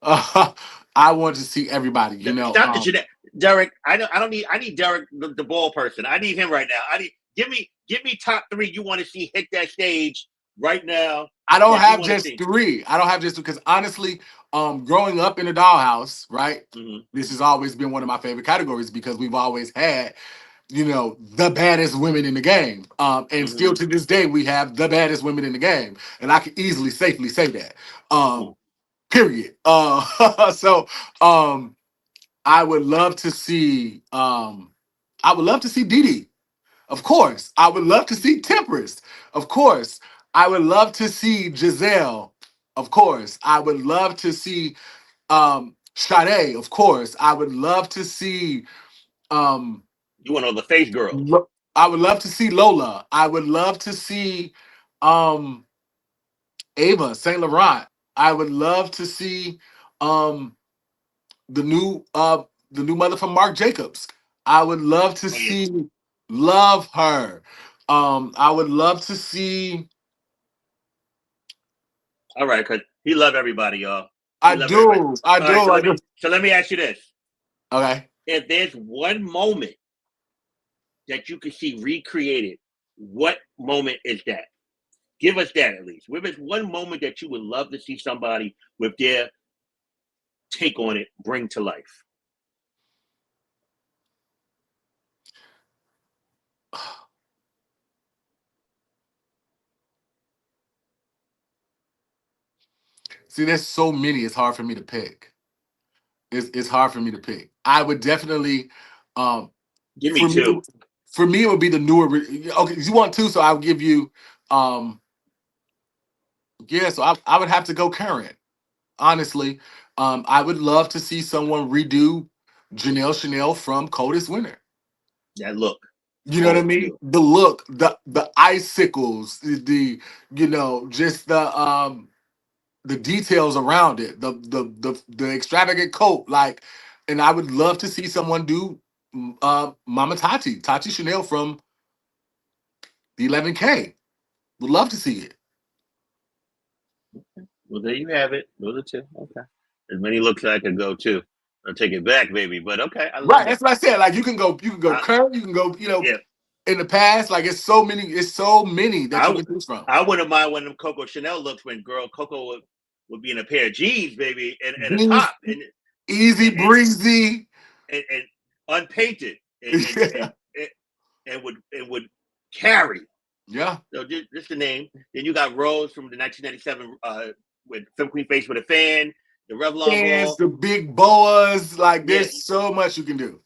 I want to see everybody. Stop the Jeanette. Derek. I don't need. I need Derek, the ball person. I need him right now. I need. Give me top 3 you want to see hit that stage right now. I don't That you have want to just see. 3. I don't have just because honestly, growing up in a dollhouse, right? Mm-hmm. This has always been one of my favorite categories because we've always had, the baddest women in the game. And Mm-hmm. still to this day, we have the baddest women in the game. And I can easily, safely say that. Period. So I would love to see Dee Dee. Of course. I would love to see Temperance. Of course. I would love to see Giselle. Of course. I would love to see Sade. Of course. I would love to see um You want all the face girls? I would love to see Lola. I would love to see um Ava Saint Laurent. I would love to see um the new mother from Marc Jacobs. I would love to Oh yeah. see love her. I would love to see All right, because he love everybody, y'all. He I love everybody. do. I All right, do. so I let me do. so let me ask you this: Okay. if there's one moment that you can see recreated, what moment is that? Give us that at least. If it's one moment that you would love to see somebody with their take on it bring to life. See, there's so many, it's hard for me to pick. It's hard for me to pick. I would definitely um Give me for me two. it would be the newer okay, you want 2, so I'll give you um yeah, so I would have to go current. Honestly, I would love to see someone redo Janelle Chanel from Coldest Winter. That look. You know what I Cold mean? too. The look, the icicles, just the details around it, the extravagant coat. Like And I would love to see someone do Mama Tati Chanel from the 11K. Would love to see it. Well, there you have it. Those are two. Okay. As many looks I could go to. I'll take it back, baby. But okay, I Right, love it. that's what I said. Like you can go I, current, you can go, yeah, in the past. Like it's so many that you I can choose from. I wouldn't mind one of them Coco Chanel looks when girl Coco would be in a pair of jeans, baby, and a Jeans, top, easy and breezy. and unpainted, Yeah, and would carry. yeah. So just the name. Then you got Rose from the 1997 with Film Queen Face with a Fan, the Revlon Fans, ball. the big boas. Like Yeah, there's so much you can do.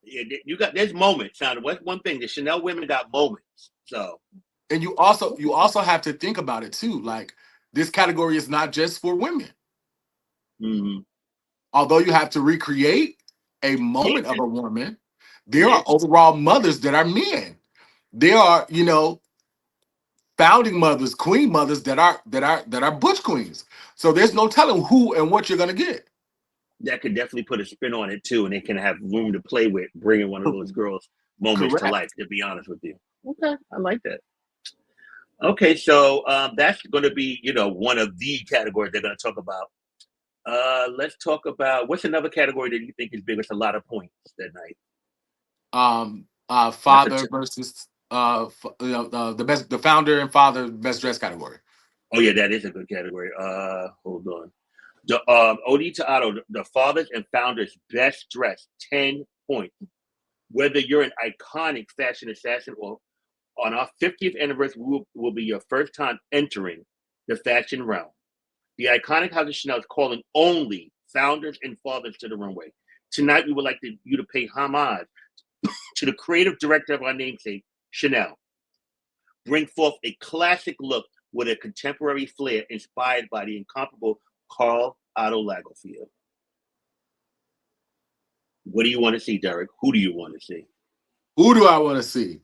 yeah. You got there's moments. Now, what's one thing? The Chanel women got moments. So And you also have to think about it too. Like this category is not just for women. mm-hmm. Although you have to recreate a Yeah, moment of a woman, there yeah, are overall mothers that are men. There are, founding mothers, queen mothers that are butch queens. So there's no telling who and what you're gonna get. that could definitely put a spin on it too, and they can have room to play with, bringing one of those girls' moments to Correct. life. To be honest with you, okay, I like that. Okay, so that's going to be one of the categories they're going to talk about. Let's talk about what's another category that you think is big with a lot of points that night. That's a Father versus the founder and father best dress category. oh yeah, that is a good category. Hold on. The Odi to Otto, the fathers and founders best dressed, 10 points. Whether you're an iconic fashion assassin or on our 50th anniversary will be your first time entering the fashion realm. The iconic House of Chanel is calling only founders and fathers to the runway. Tonight, we would like you to pay homage to the creative director of our namesake, Chanel. Bring forth a classic look with a contemporary flair inspired by the incomparable Karl Otto Lagerfeld. What do you want to see, Derek? Who do you want to see? Who do I want to see?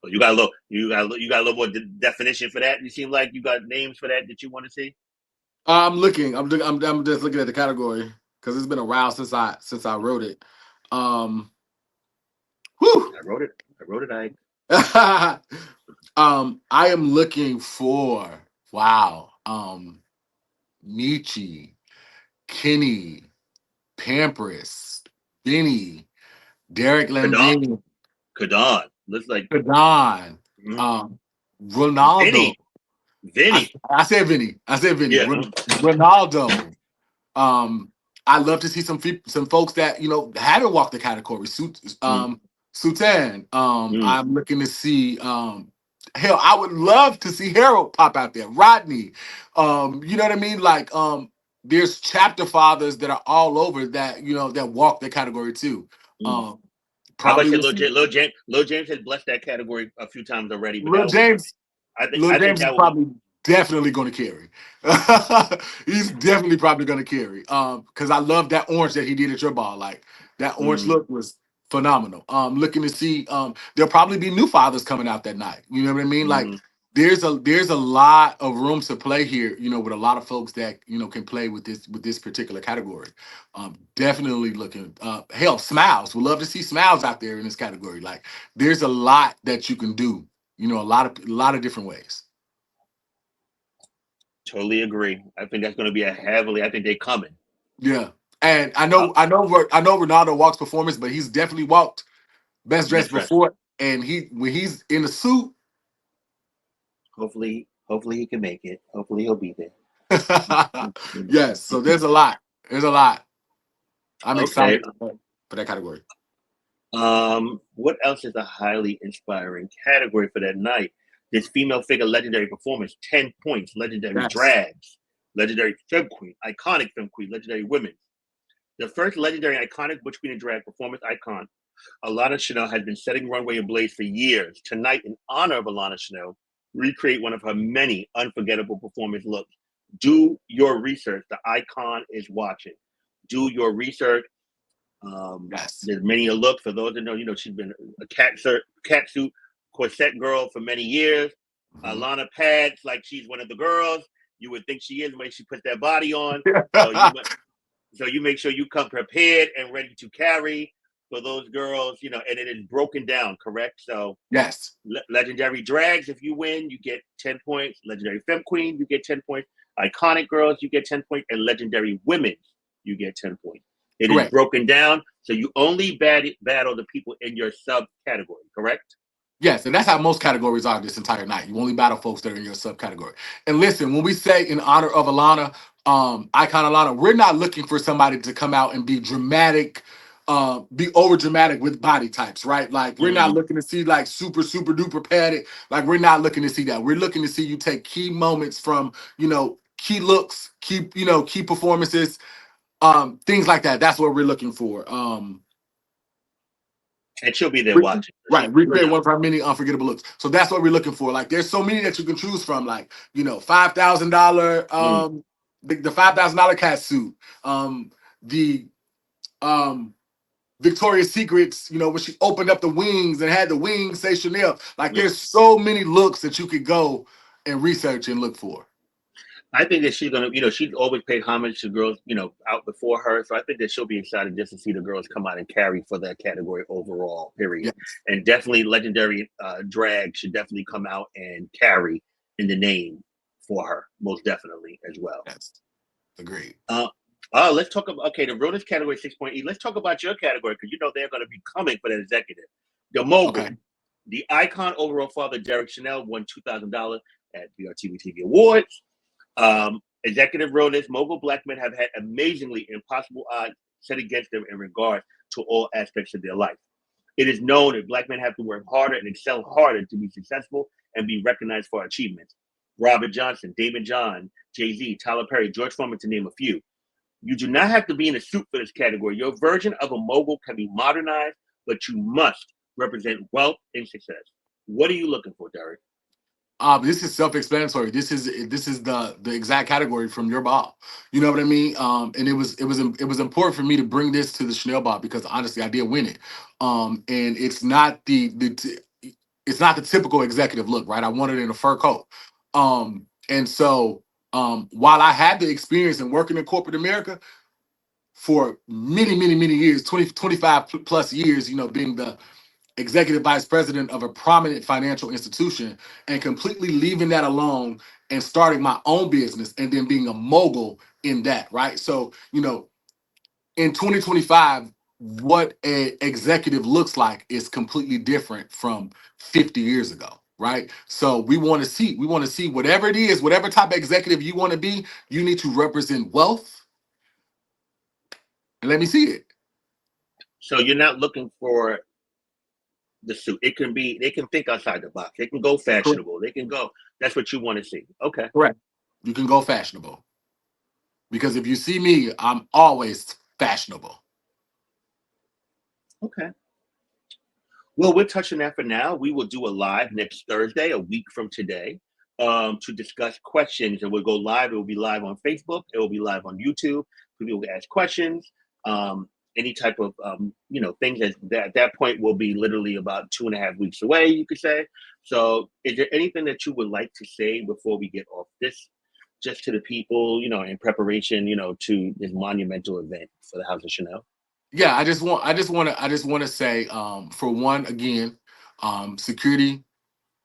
You got a little, you got a little more definition for that. You seem like you got names for that you want to see. I'm looking. I'm just looking at the category because it's been a while since I wrote it. Whew. I wrote it. I am looking for Michi, Kenny, Pampers, Benny, Derek Kadon. Landine, Kadon. Looks like Kadon, mm, Ronaldo. Vinny. Vinny. I said Vinny. I said Vinny. Yeah. Ronaldo. Um, I love to see some folks that haven't walked the category. Mm, Sutan. mm, I'm looking to see. Hell, I would love to see Harold pop out there. Rodney. You know what I mean? Like, there's chapter fathers that are all over that that walk the category too. mm. Um, How about Probably say will see Lil James has blessed that category a few times already, but Lil that will be James. Lil I think James is that will be probably definitely going to carry. He's definitely probably going to carry. Because I love that orange that he did at your ball. Like that orange mm, look was phenomenal. Looking to see. There'll probably be new fathers coming out that night. You know what I mean? Like mm. there's a lot of room to play here. With a lot of folks that can play with this particular category. Definitely looking. Hell, Smiles. We'd love to see Smiles out there in this category. Like there's a lot that you can do. A lot of different ways. Totally agree. I think that's going to be I think they're coming. Yeah, and I Uh, know, I know, I know Ronaldo walks performance, but he's definitely walked best dressed best friend. before. And when he's in the suit, Hopefully he can make it. Hopefully he'll be there. yes. So there's a lot. There's a lot. I'm Okay. excited for that category. What else is a highly inspiring category for that night? This female figure legendary performance, 10 points, legendary Yes. drags, legendary femme queen, iconic femme queen, legendary women. The first legendary iconic butch queen and drag performance icon, Alana Chanel, has been setting runway ablaze for years. Tonight, in honor of Alana Chanel, recreate one of her many unforgettable performance looks. Do your research. The icon is watching. Do your research. Yes. There's many a look for those that know. She's been a cat suit corset girl for many years. Mhm. Alana pads like she's one of the girls. You would think she is the way she puts that body on. So So you make sure you come prepared and ready to carry for those girls, and it is broken down, correct? So Yes. legendary drags, if you win, you get 10 points. Legendary femme queen, you get 10 points. Iconic girls, you get 10 points. And legendary women, you get 10 points. It is Correct. broken down, so you only battle the people in your subcategory, correct? Yes, and that's how most categories are this entire night. You only battle folks that are in your subcategory. And listen, when we say in honor of Alana, Icon Alana, we're not looking for somebody to come out and be dramatic, be over dramatic with body types, right? Like we're not Mm. looking to see like super, super duper padded. Like we're not looking to see that. We're looking to see you take key moments from, key looks, key performances, things like that. That's what we're looking for. And she'll be there watching. Right, recreate one of our many unforgettable looks. So that's what we're looking for. Like, there's so many that you can choose from. Like, $5,000, Mm. the $5,000 cat suit, the Victoria's Secrets. When she opened up the wings and had the wings say Chanel. Like, Mm. there's so many looks that you could go and research and look for. I think that she's gonna, she's always paid homage to girls, out before her. So I think that she'll be excited just to see the girls come out and carry for that category overall. Period. Yes, And definitely, legendary drag should definitely come out and carry in the name for her, most definitely as well. yes, agreed. Uh, let's talk about the realness category 6.8. Let's talk about your category because they're going to be coming for that executive, the mogul, Okay. the icon overall father Derek Chanel won $2,000 at BRTV TV Awards. Executive realness, mogul black men have had amazingly impossible odds set against them in regards to all aspects of their life. It is known that black men have to work harder and excel harder to be successful and be recognized for achievements. Robert Johnson, David John, Jay-Z, Tyler Perry, George Foreman, to name a few. You do not have to be in a suit for this category. Your version of a mogul can be modernized, but you must represent wealth and success. What are you looking for, Derek? This is self-explanatory. This is the exact category from your ball. You know what I mean? And it was important for me to bring this to the Chanel ball because honestly, I did win it. And it's not the typical executive look, right? I wanted it in a fur coat. And so while I had the experience in working in corporate America for many, many, many years, 25 plus years, being the executive vice president of a prominent financial institution and completely leaving that alone and starting my own business and then being a mogul in that, right? So, in 2025, what a executive looks like is completely different from 50 years ago, right? So we want to see whatever it is, whatever type of executive you want to be, you need to represent wealth and let me see it. So you're not looking for the suit. It can be, they can think outside the box. They can go Correct. fashionable. They can go, that's what you want to see. Okay. Correct. You can go fashionable because if you see me, I'm always fashionable. Okay. Well, we're touching that for now. We will do a live next Thursday, a week from today, to discuss questions. And we'll go live. It will be live on Facebook. It will be live on YouTube. People will ask questions. Any type of things at that point will be literally about 2.5 weeks away, you could say. So is there anything that you would like to say before we get off this, just to the people, in preparation, to this monumental event for the House of Chanel? Yeah, I just want to say, for one, again, security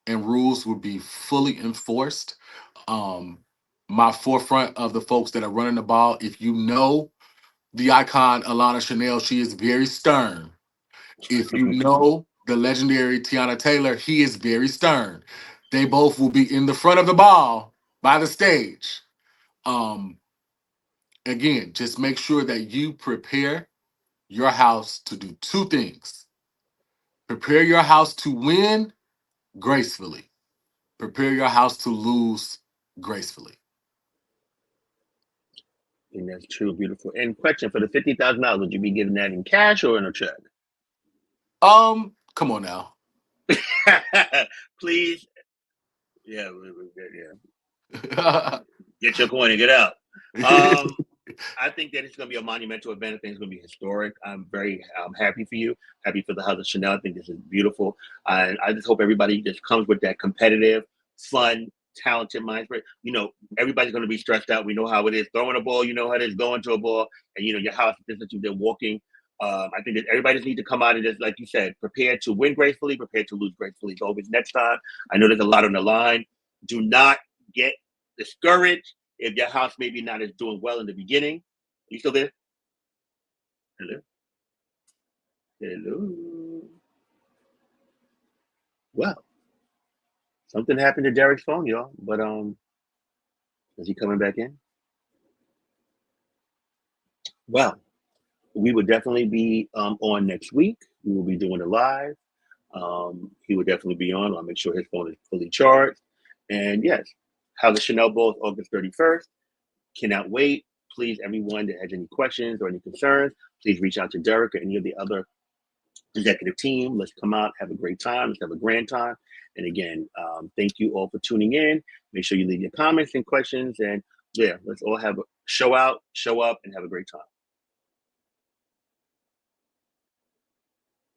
and rules will be fully enforced. Um, my forefront of the folks that are running the ball, if you know the icon Alana Chanel, she is very stern. If you know the legendary Tiana Taylor, he is very stern. They both will be in the front of the ball by the stage. Um, Again, just make sure that you prepare your house to do two things. Prepare your house to win gracefully. Prepare your house to lose gracefully. And that's true, beautiful. And question for the $50,000, would you be giving that in cash or in a check? Come on now. Please, yeah, get your coin and get out. Um, I think that it's going to be a monumental event. I think it's going to be historic. I'm very happy for you. Happy for the House of Chanel. I think this is beautiful. I just hope everybody just comes with that competitive, fun, talented minds. But everybody's going to be stressed out. We know how it is throwing a ball. You know how it is going to a ball, and your house is that you've been walking. I think that everybody just need to come out and just, like you said, prepare to win gracefully, prepare to lose gracefully. So always next time, I know there's a lot on the line. Do not get discouraged if your house maybe not is doing well in the beginning. Are you still there? Hello? Hello? Well, something happened to Derek's phone, y'all. But is he coming back in? Well, we will definitely be on next week. We will be doing it live. He will definitely be on. I'll make sure his phone is fully charged. And yes, House of Chanel Balls, August 31st. Cannot wait. Please, everyone that has any questions or any concerns, please reach out to Derek or any of the other executive team. Let's come out, have a great time. Let's have a grand time. And again, thank you all for tuning in. Make sure you leave your comments and questions. And yeah, let's all have a show out, show up, and have a great time.